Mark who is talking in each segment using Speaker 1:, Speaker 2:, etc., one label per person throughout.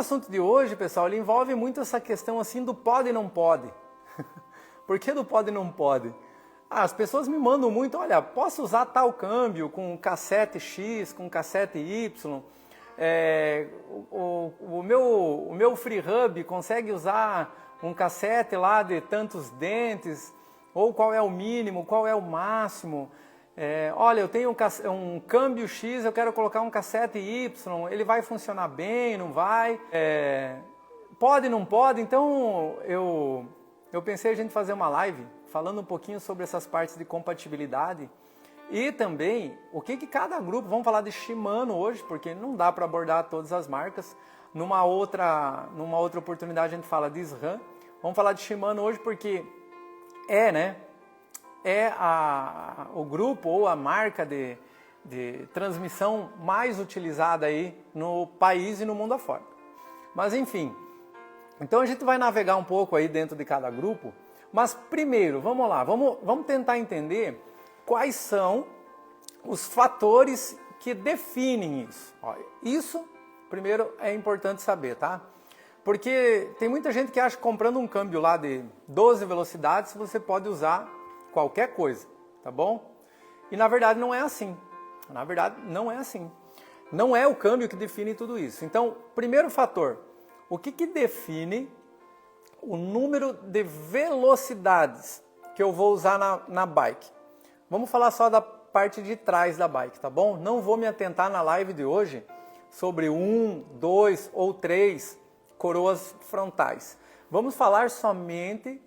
Speaker 1: assunto de hoje, pessoal, ele envolve muito essa questão assim do pode e não pode. Por que do pode e não pode? As pessoas me mandam muito, olha, posso usar tal câmbio com cassete X, com cassete Y? O meu FreeHub consegue usar um cassete lá de tantos dentes? Ou qual é o mínimo, qual é o máximo? Olha, eu tenho um câmbio X, eu quero colocar um cassete Y, ele vai funcionar bem, não vai? Pode, não pode? Então eu pensei a gente fazer uma live falando um pouquinho sobre essas partes de compatibilidade e também o que cada grupo, vamos falar de Shimano hoje, porque não dá para abordar todas as marcas. Numa outra oportunidade a gente fala de SRAM. Vamos falar de Shimano hoje porque o grupo ou a marca de transmissão mais utilizada aí no país e no mundo afora. Mas enfim, então a gente vai navegar um pouco aí dentro de cada grupo, mas primeiro, vamos lá, vamos tentar entender quais são os fatores que definem isso. Isso, primeiro, é importante saber, tá? Porque tem muita gente que acha que comprando um câmbio lá de 12 velocidades, você pode usar qualquer coisa, tá bom? E na verdade não é assim. Na verdade não é assim. Não é o câmbio que define tudo isso. Então, primeiro fator, o que define o número de velocidades que eu vou usar na bike? Vamos falar só da parte de trás da bike, tá bom? Não vou me atentar na live de hoje sobre 1, 2 ou 3 coroas frontais. Vamos falar somente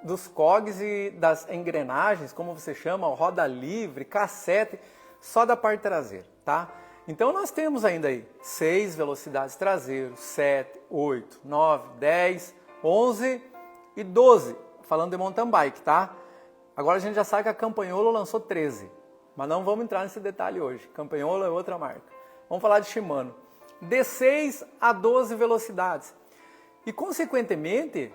Speaker 1: dos cogs e das engrenagens, como você chama, roda livre, cassete, só da parte traseira, tá? Então nós temos ainda aí 6 velocidades traseiras, 7, 8, 9, 10, 11 e 12, falando de mountain bike, tá? Agora a gente já sabe que a Campagnolo lançou 13, mas não vamos entrar nesse detalhe hoje. Campagnolo é outra marca. Vamos falar de Shimano. De 6 a 12 velocidades. E consequentemente,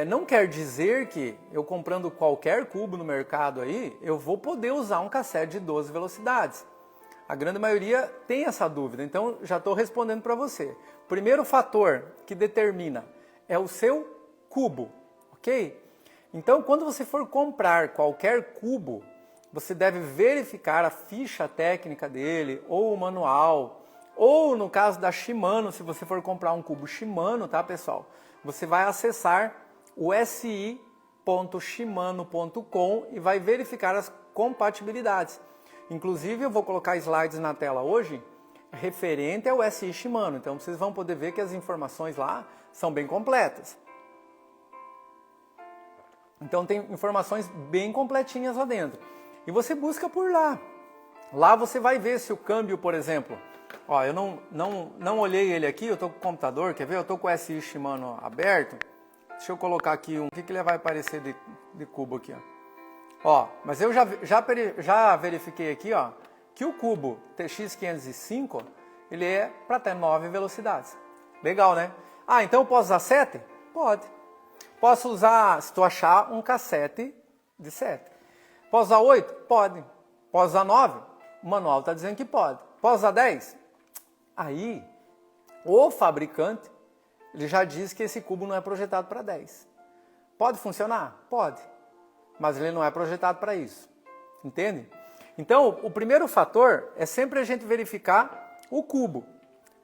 Speaker 1: não quer dizer que eu comprando qualquer cubo no mercado aí, eu vou poder usar um cassete de 12 velocidades. A grande maioria tem essa dúvida, então já estou respondendo para você. Primeiro fator que determina é o seu cubo, ok? Então, quando você for comprar qualquer cubo, você deve verificar a ficha técnica dele, ou o manual, ou no caso da Shimano, se você for comprar um cubo Shimano, tá pessoal? Você vai acessar o si.shimano.com e vai verificar as compatibilidades. Inclusive, eu vou colocar slides na tela hoje referente ao SI Shimano. Então, vocês vão poder ver que as informações lá são bem completas. Então, tem informações bem completinhas lá dentro. E você busca por lá. Lá você vai ver se o câmbio, por exemplo... Ó, eu não olhei ele aqui, eu estou com o computador, quer ver? Eu estou com o SI Shimano aberto. Deixa eu colocar aqui o que ele vai aparecer de cubo aqui, ó. Mas eu já verifiquei aqui, ó, que o cubo TX505, ele é para ter 9 velocidades. Legal, né? Ah, então eu posso usar 7? Pode. Posso usar, se tu achar, um cassete de 7. Posso usar 8? Pode. Posso usar 9? O manual está dizendo que pode. Posso usar 10? Aí, o fabricante, ele já diz que esse cubo não é projetado para 10. Pode funcionar? Pode. Mas ele não é projetado para isso. Entende? Então, o primeiro fator é sempre a gente verificar o cubo.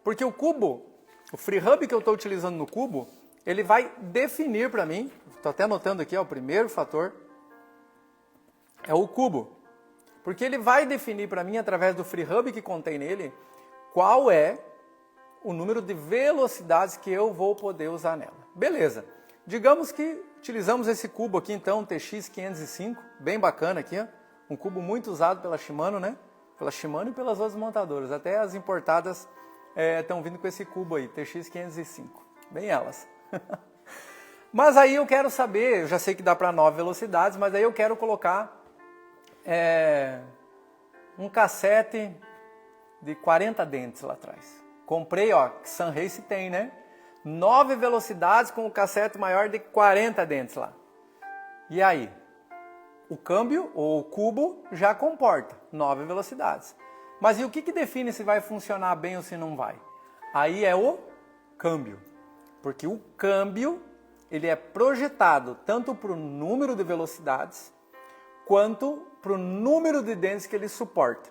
Speaker 1: Porque o cubo, o FreeHub que eu estou utilizando no cubo, ele vai definir para mim, estou até anotando aqui, ó, o primeiro fator é o cubo. Porque ele vai definir para mim, através do FreeHub que contém nele, qual é o número de velocidades que eu vou poder usar nela. Beleza. Digamos que utilizamos esse cubo aqui, então, TX505, bem bacana aqui, ó. Um cubo muito usado pela Shimano, né? Pela Shimano e pelas outras montadoras. Até as importadas estão vindo com esse cubo aí, TX505. Bem elas. Mas aí eu quero saber, eu já sei que dá para 9 velocidades, mas aí eu quero colocar um cassete de 40 dentes lá atrás. Comprei, ó, que Sunrace tem, né? 9 velocidades com o cassete maior de 40 dentes lá. E aí? O câmbio, ou o cubo, já comporta 9 velocidades. Mas e o que define se vai funcionar bem ou se não vai? Aí é o câmbio. Porque o câmbio, ele é projetado tanto para o número de velocidades, quanto para o número de dentes que ele suporta,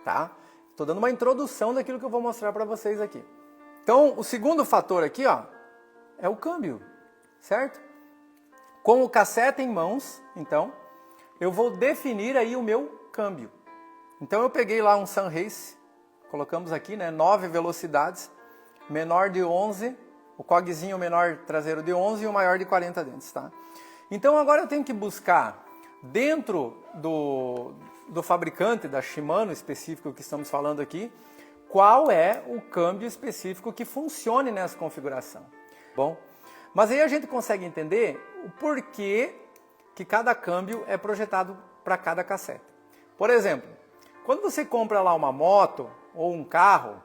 Speaker 1: tá? Estou dando uma introdução daquilo que eu vou mostrar para vocês aqui. Então, o segundo fator aqui, ó, é o câmbio, certo? Com o cassete em mãos, então, eu vou definir aí o meu câmbio. Então, eu peguei lá um Sunrace, colocamos aqui, né, 9 velocidades, menor de 11, o cogzinho menor traseiro de 11 e o maior de 40 dentes, tá? Então, agora eu tenho que buscar dentro do fabricante, da Shimano específico que estamos falando aqui, qual é o câmbio específico que funcione nessa configuração. Bom, mas aí a gente consegue entender o porquê que cada câmbio é projetado para cada cassete. Por exemplo, quando você compra lá uma moto ou um carro,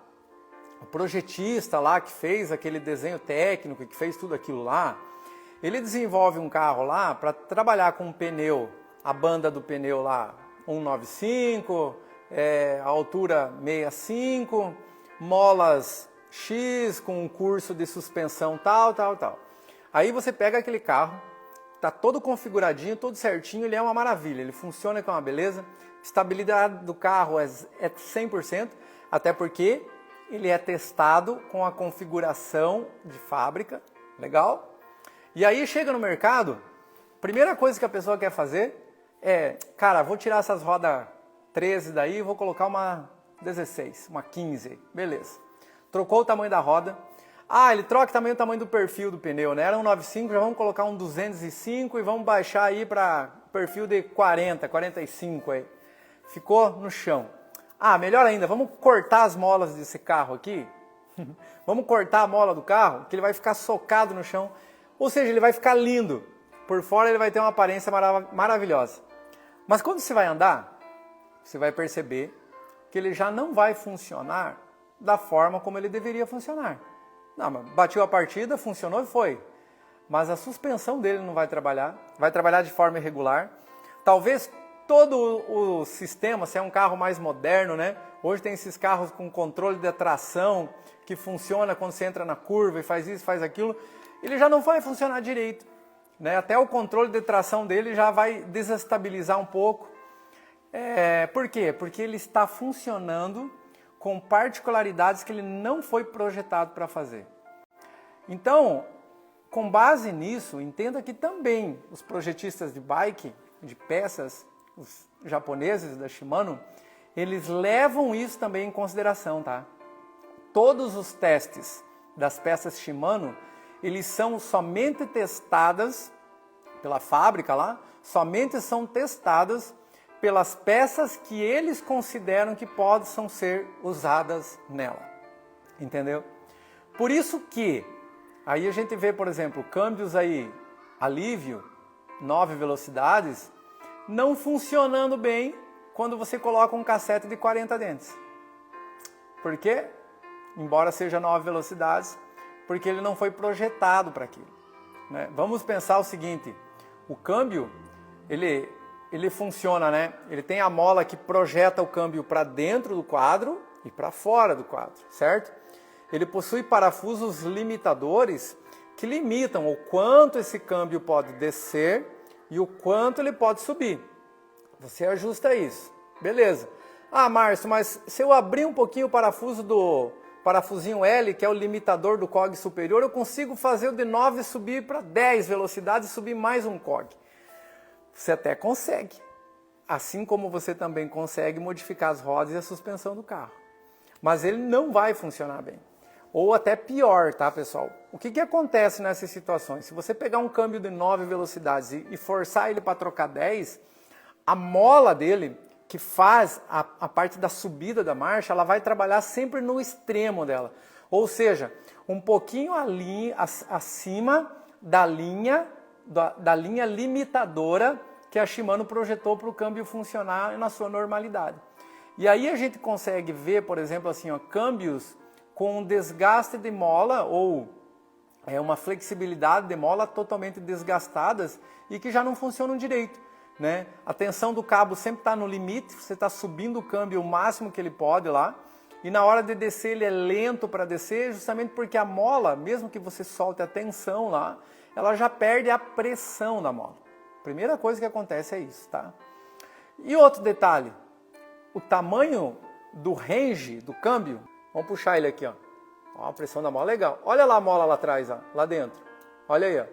Speaker 1: o projetista lá que fez aquele desenho técnico, que fez tudo aquilo lá, ele desenvolve um carro lá para trabalhar com um pneu, a banda do pneu lá 195, a altura 65, molas X com um curso de suspensão tal. Aí você pega aquele carro, tá todo configuradinho, todo certinho, ele é uma maravilha, ele funciona com uma beleza, estabilidade do carro é 100%, até porque ele é testado com a configuração de fábrica, legal? E aí chega no mercado, primeira coisa que a pessoa quer fazer é, cara, vou tirar essas rodas 13 daí e vou colocar uma 16, uma 15, beleza. Trocou o tamanho da roda. Ah, ele troca também o tamanho do perfil do pneu, né? Era um 95, já vamos colocar um 205 e vamos baixar aí para perfil de 40, 45 aí. Ficou no chão. Ah, melhor ainda, vamos cortar as molas desse carro aqui. Vamos cortar a mola do carro, que ele vai ficar socado no chão. Ou seja, ele vai ficar lindo. Por fora ele vai ter uma aparência maravilhosa. Mas quando você vai andar, você vai perceber que ele já não vai funcionar da forma como ele deveria funcionar. Não, mas bateu a partida, funcionou e foi. Mas a suspensão dele não vai trabalhar de forma irregular. Talvez todo o sistema, se é um carro mais moderno, né? Hoje tem esses carros com controle de tração que funciona quando você entra na curva e faz isso, faz aquilo. Ele já não vai funcionar direito, né? Até o controle de tração dele já vai desestabilizar um pouco. Por quê? Porque ele está funcionando com particularidades que ele não foi projetado para fazer. Então, com base nisso, entenda que também os projetistas de bike, de peças, os japoneses da Shimano, eles levam isso também em consideração, tá? Todos os testes das peças Shimano, eles são somente testadas pela fábrica lá, somente são testadas pelas peças que eles consideram que possam ser usadas nela. Entendeu? Por isso que, aí a gente vê, por exemplo, câmbios aí, alívio, 9 velocidades, não funcionando bem quando você coloca um cassete de 40 dentes. Por quê? Embora seja 9 velocidades, porque ele não foi projetado para aquilo, né? Vamos pensar o seguinte, o câmbio, ele funciona, né? Ele tem a mola que projeta o câmbio para dentro do quadro e para fora do quadro, certo? Ele possui parafusos limitadores que limitam o quanto esse câmbio pode descer e o quanto ele pode subir. Você ajusta isso, beleza. Ah, Márcio, mas se eu abrir um pouquinho o parafuso do parafusinho L, que é o limitador do cog superior, eu consigo fazer o de 9 subir para 10 velocidades e subir mais um cog. Você até consegue, assim como você também consegue modificar as rodas e a suspensão do carro. Mas ele não vai funcionar bem. Ou até pior, tá, pessoal? O que acontece nessas situações? Se você pegar um câmbio de 9 velocidades e forçar ele para trocar 10, a mola dele, que faz a parte da subida da marcha, ela vai trabalhar sempre no extremo dela. Ou seja, um pouquinho acima da linha limitadora que a Shimano projetou para o câmbio funcionar na sua normalidade. E aí a gente consegue ver, por exemplo, assim, ó, câmbios com desgaste de mola ou uma flexibilidade de mola totalmente desgastadas e que já não funcionam direito, né? A tensão do cabo sempre está no limite, você está subindo o câmbio o máximo que ele pode lá e na hora de descer ele é lento para descer, justamente porque a mola, mesmo que você solte a tensão lá, ela já perde a pressão da mola. Primeira coisa que acontece é isso, tá? E outro detalhe, o tamanho do range do câmbio, vamos puxar ele aqui, ó. Ó, a pressão da mola é legal. Olha lá a mola lá atrás, ó, lá dentro. Olha aí, ó.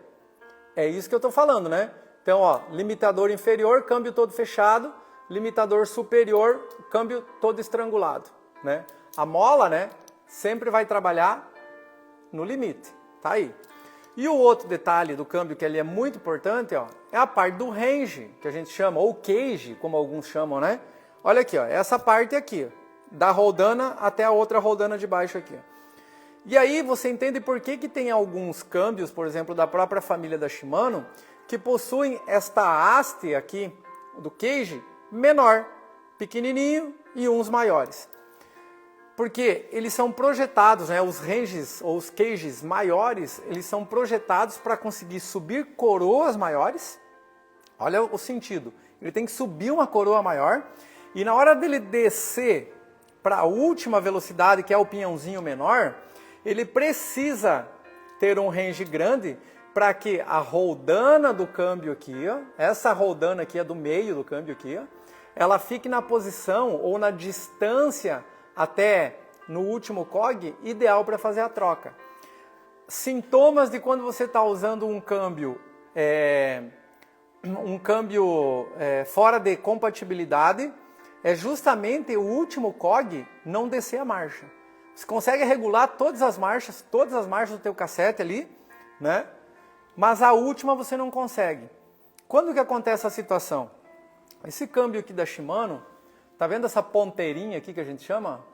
Speaker 1: É isso que eu tô falando, né? Então, ó, limitador inferior, câmbio todo fechado, limitador superior, câmbio todo estrangulado, né? A mola, né, sempre vai trabalhar no limite, tá aí. E o outro detalhe do câmbio que ele é muito importante, ó, é a parte do range, que a gente chama, ou cage, como alguns chamam, né? Olha aqui, ó, essa parte aqui, ó, da roldana até a outra roldana de baixo aqui, ó. E aí você entende por que que tem alguns câmbios, por exemplo, da própria família da Shimano, que possuem esta haste aqui do cage menor, pequenininho, e uns maiores. Porque eles são projetados, né, os ranges ou os cages maiores, eles são projetados para conseguir subir coroas maiores. Olha o sentido, ele tem que subir uma coroa maior, e na hora dele descer para a última velocidade, que é o pinhãozinho menor, ele precisa ter um range grande para que a roldana do câmbio aqui, ó, essa roldana aqui é do meio do câmbio aqui, ó, ela fique na posição ou na distância até no último cog ideal para fazer a troca. Sintomas de quando você está usando um câmbio fora de compatibilidade é justamente o último cog não descer a marcha. Você consegue regular todas as marchas do teu cassete ali, né? Mas a última você não consegue. Quando que acontece essa situação? Esse câmbio aqui da Shimano, tá vendo essa ponteirinha aqui que a gente chama?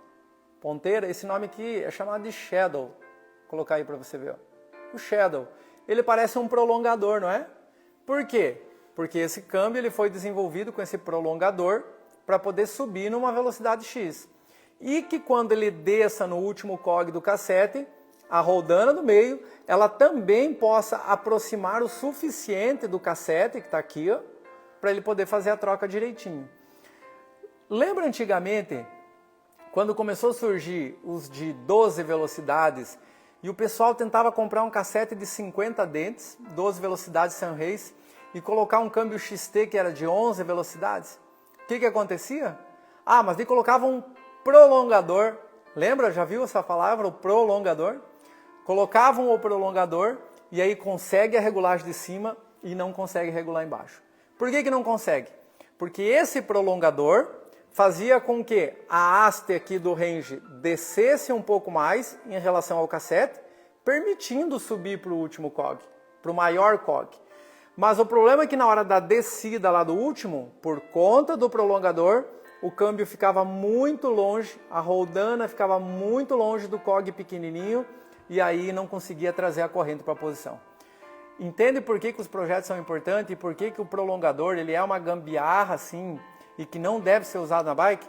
Speaker 1: Ponteira, esse nome aqui é chamado de Shadow. Vou colocar aí para você ver, ó. O Shadow, ele parece um prolongador, não é? Por quê? Porque esse câmbio ele foi desenvolvido com esse prolongador para poder subir numa velocidade X. E que quando ele desça no último cog do cassete, a roldana do meio, ela também possa aproximar o suficiente do cassete, que está aqui, ó, para ele poder fazer a troca direitinho. Lembra antigamente, quando começou a surgir os de 12 velocidades, e o pessoal tentava comprar um cassete de 50 dentes, 12 velocidades Sunrace, e colocar um câmbio XT que era de 11 velocidades? O que acontecia? Ah, mas ele colocava um prolongador, lembra? Já viu essa palavra, o prolongador? Colocavam o prolongador e aí consegue a regulagem de cima e não consegue regular embaixo. Por que não consegue? Porque esse prolongador fazia com que a haste aqui do range descesse um pouco mais em relação ao cassete, permitindo subir para o último cog, para o maior cog. Mas o problema é que na hora da descida lá do último, por conta do prolongador, o câmbio ficava muito longe, a roldana ficava muito longe do cog pequenininho e aí não conseguia trazer a corrente para a posição. Entende por que os projetos são importantes e por que o prolongador ele é uma gambiarra assim e que não deve ser usado na bike?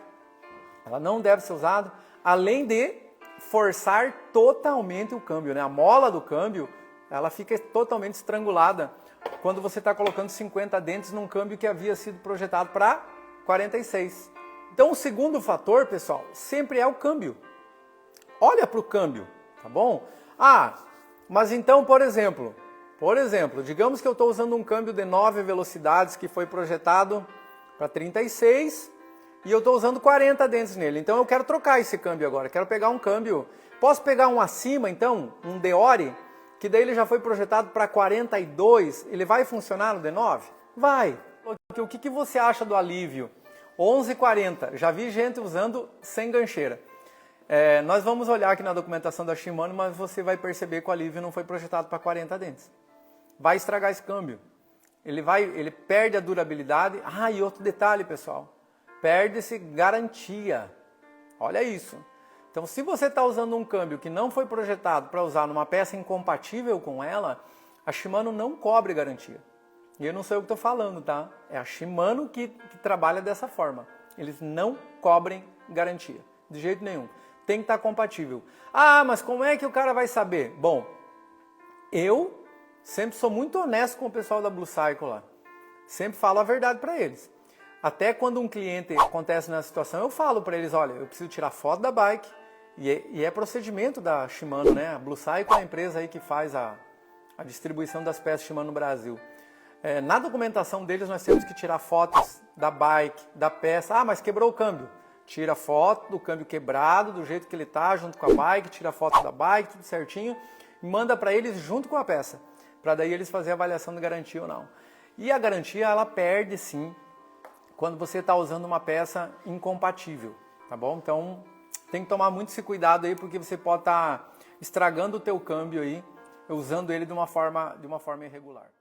Speaker 1: Ela não deve ser usada, além de forçar totalmente o câmbio, né? A mola do câmbio ela fica totalmente estrangulada quando você está colocando 50 dentes num câmbio que havia sido projetado para 46. Então o segundo fator, pessoal, sempre é o câmbio. Olha para o câmbio, tá bom? Ah, mas então, por exemplo, digamos que eu estou usando um câmbio de 9 velocidades que foi projetado para 36 e eu estou usando 40 dentes nele. Então eu quero trocar esse câmbio agora, quero pegar um câmbio. Posso pegar um acima então, um Deore, que daí ele já foi projetado para 42, ele vai funcionar no D9? Vai. O que você acha do alívio? 11,40, já vi gente usando sem gancheira. Nós vamos olhar aqui na documentação da Shimano, mas você vai perceber que o alívio não foi projetado para 40 dentes. Vai estragar esse câmbio. Ele perde a durabilidade. Ah, e outro detalhe, pessoal. Perde-se garantia. Olha isso. Então, se você está usando um câmbio que não foi projetado para usar numa peça incompatível com ela, a Shimano não cobre garantia. E eu não sei o que estou falando, tá? É a Shimano que trabalha dessa forma. Eles não cobrem garantia, de jeito nenhum. Tem que estar compatível. Ah, mas como é que o cara vai saber? Bom, eu sempre sou muito honesto com o pessoal da Blue Cycle lá. Sempre falo a verdade para eles. Até quando um cliente acontece nessa situação, eu falo para eles, olha, eu preciso tirar foto da bike, e é procedimento da Shimano, né? A Blue Cycle é a empresa aí que faz a distribuição das peças Shimano no Brasil. Na documentação deles nós temos que tirar fotos da bike, da peça. Ah, mas quebrou o câmbio. Tira foto do câmbio quebrado, do jeito que ele está, junto com a bike, tira foto da bike, tudo certinho, e manda para eles junto com a peça, para daí eles fazerem a avaliação de garantia ou não. E a garantia, ela perde sim, quando você está usando uma peça incompatível, tá bom? Então, tem que tomar muito esse cuidado aí, porque você pode estar estragando o teu câmbio aí, usando ele de uma forma irregular.